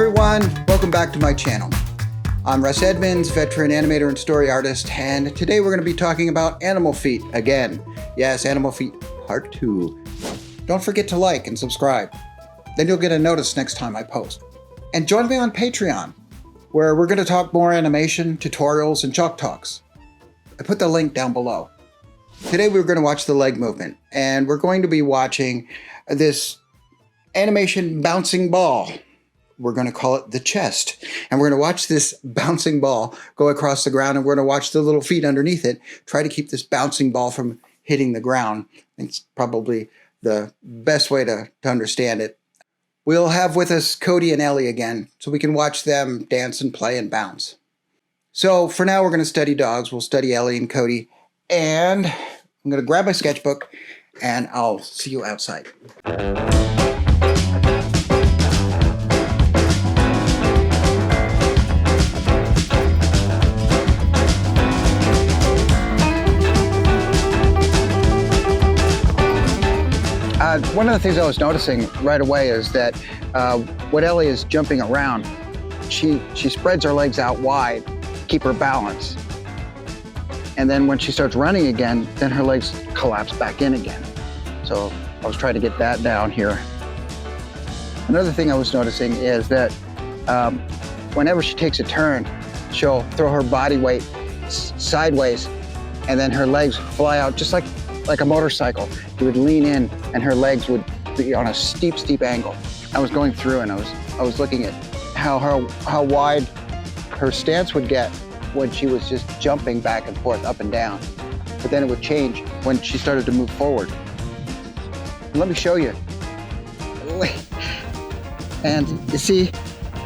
everyone, welcome back to my channel. I'm Russ Edmonds, veteran animator and story artist, and today we're going to be talking about animal feet again. Yes, animal feet part 2. Don't forget to like and subscribe. Then you'll get a notice next time I post. And join me on Patreon, where we're going to talk more animation, tutorials, and chalk talks. I put the link down below. Today we're going to watch the leg movement, and we're going to be watching this animation bouncing ball. We're going to call it the chest. And we're going to watch this bouncing ball go across the ground, and we're going to watch the little feet underneath it try to keep this bouncing ball from hitting the ground. It's probably the best way to understand it. We'll have with us Cody and Ellie again, so we can watch them dance and play and bounce. So for now, we're going to study dogs. We'll study Ellie and Cody. And I'm going to grab my sketchbook, and I'll see you outside. One of the things I was noticing right away is that when Ellie is jumping around, she spreads her legs out wide, keep her balance. And then when she starts running again, then her legs collapse back in again. So I was trying to get that down here. Another thing I was noticing is that whenever she takes a turn, she'll throw her body weight sideways, and then her legs fly out just like a motorcycle. She would lean in and her legs would be on a steep angle. I was going through and I was looking at how wide her stance would get when she was just jumping back and forth, up and down. But then it would change when she started to move forward. Let me show you. And you see,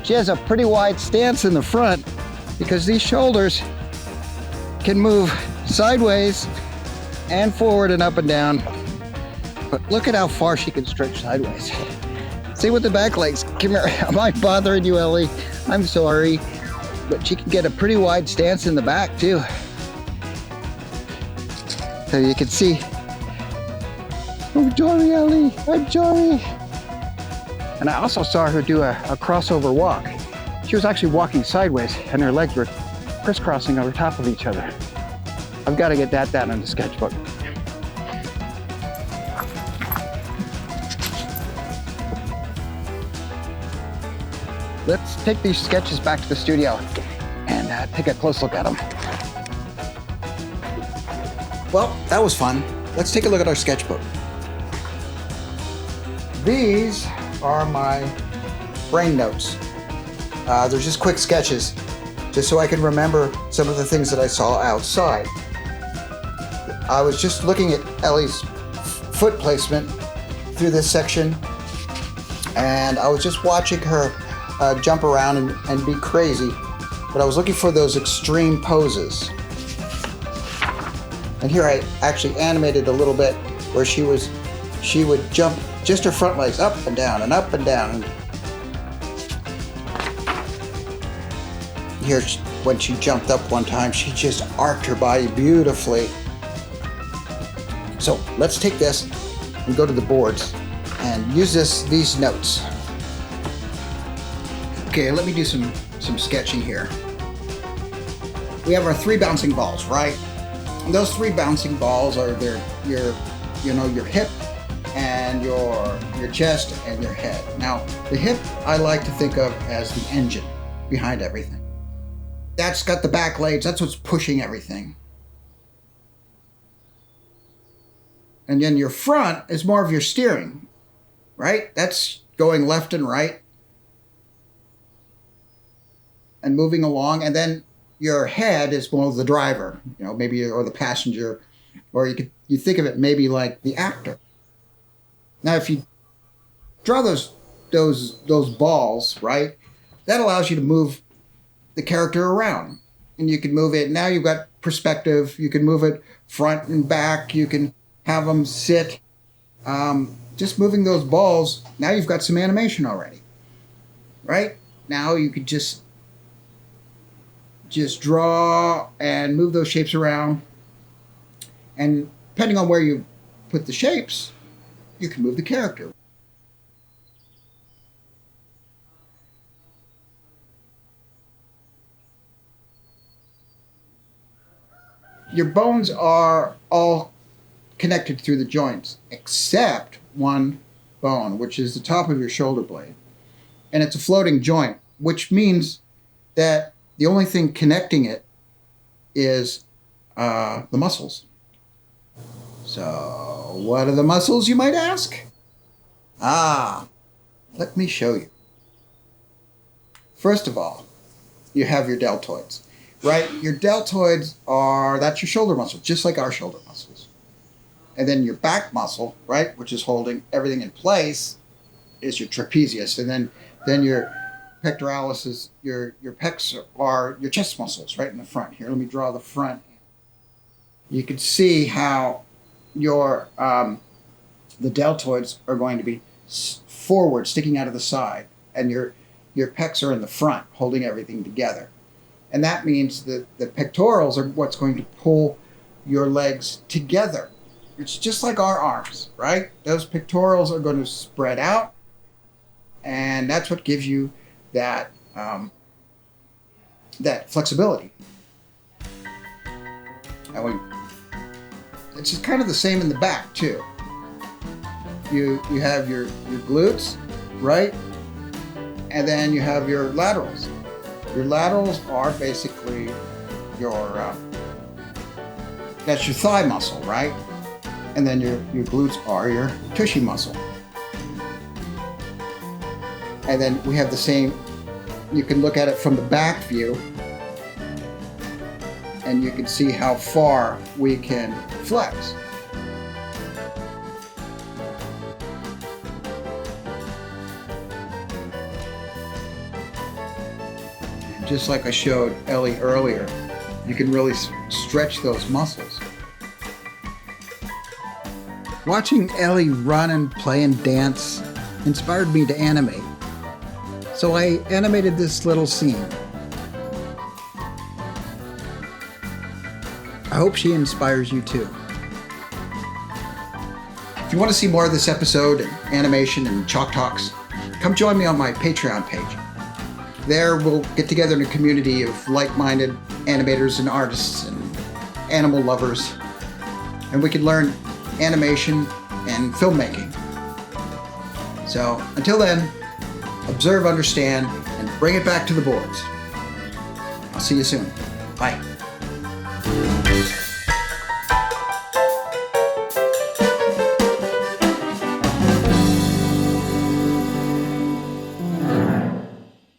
she has a pretty wide stance in the front because these shoulders can move sideways and forward and up and down. But look at how far she can stretch sideways. See with the back legs. Come here. Am I bothering you, Ellie? I'm sorry. But she can get a pretty wide stance in the back too. So you can see. Oh, Johnny, Ellie. I'm Johnny. And I also saw her do a crossover walk. She was actually walking sideways and her legs were crisscrossing over top of each other. I've got to get that down in the sketchbook. Let's take these sketches back to the studio and take a close look at them. Well, that was fun. Let's take a look at our sketchbook. These are my brain notes. They're just quick sketches, just so I can remember some of the things that I saw outside. I was just looking at Ellie's foot placement through this section, and I was just watching her jump around and be crazy, but I was looking for those extreme poses. And here I actually animated a little bit where she would jump just her front legs up and down and up and down. And here, when she jumped up one time, she just arced her body beautifully. So let's take this and go to the boards and use these notes. Okay, let me do some sketching here. We have our 3 bouncing balls, right? And those 3 bouncing balls are your hip and your chest and your head. Now, the hip I like to think of as the engine behind everything. That's got the back legs, that's what's pushing everything. And then your front is more of your steering, right? That's going left and right and moving along. And then your head is more of the driver, maybe, or the passenger, or you think of it maybe like the actor. Now, if you draw those balls, right, that allows you to move the character around, and you can move it. Now you've got perspective. You can move it front and back. You can have them sit. Just moving those balls, now you've got some animation already, right? Now you could just draw and move those shapes around. And depending on where you put the shapes, you can move the character. your bones are all connected through the joints, except one bone, which is the top of your shoulder blade. And it's a floating joint, which means that the only thing connecting it is the muscles. So, what are the muscles, you might ask? Let me show you. First of all, you have your deltoids, right? Your deltoids that's your shoulder muscle, just like our shoulder muscles. And then your back muscle, right, which is holding everything in place, is your trapezius. And then your pectoralis is, your pecs are your chest muscles right in the front. Here, let me draw the front. You can see how your the deltoids are going to be forward, sticking out of the side, and your pecs are in the front, holding everything together. And that means that the pectorals are what's going to pull your legs together. It's just like our arms, right? Those pectorals are going to spread out, and that's what gives you that that flexibility. And it's just kind of the same in the back too. You have your glutes, right? And then you have your laterals. Your laterals are basically that's your thigh muscle, right? And then your glutes are your tushy muscle. And then we have the same, you can look at it from the back view, and you can see how far we can flex. Just like I showed Ellie earlier, you can really stretch those muscles. Watching Ellie run and play and dance inspired me to animate. So I animated this little scene. I hope she inspires you too. If you want to see more of this episode and animation and chalk talks, come join me on my Patreon page. There we'll get together in a community of like-minded animators and artists and animal lovers, and we can learn animation and filmmaking. So until then, observe, understand, and bring it back to the boards. I'll see you soon. Bye.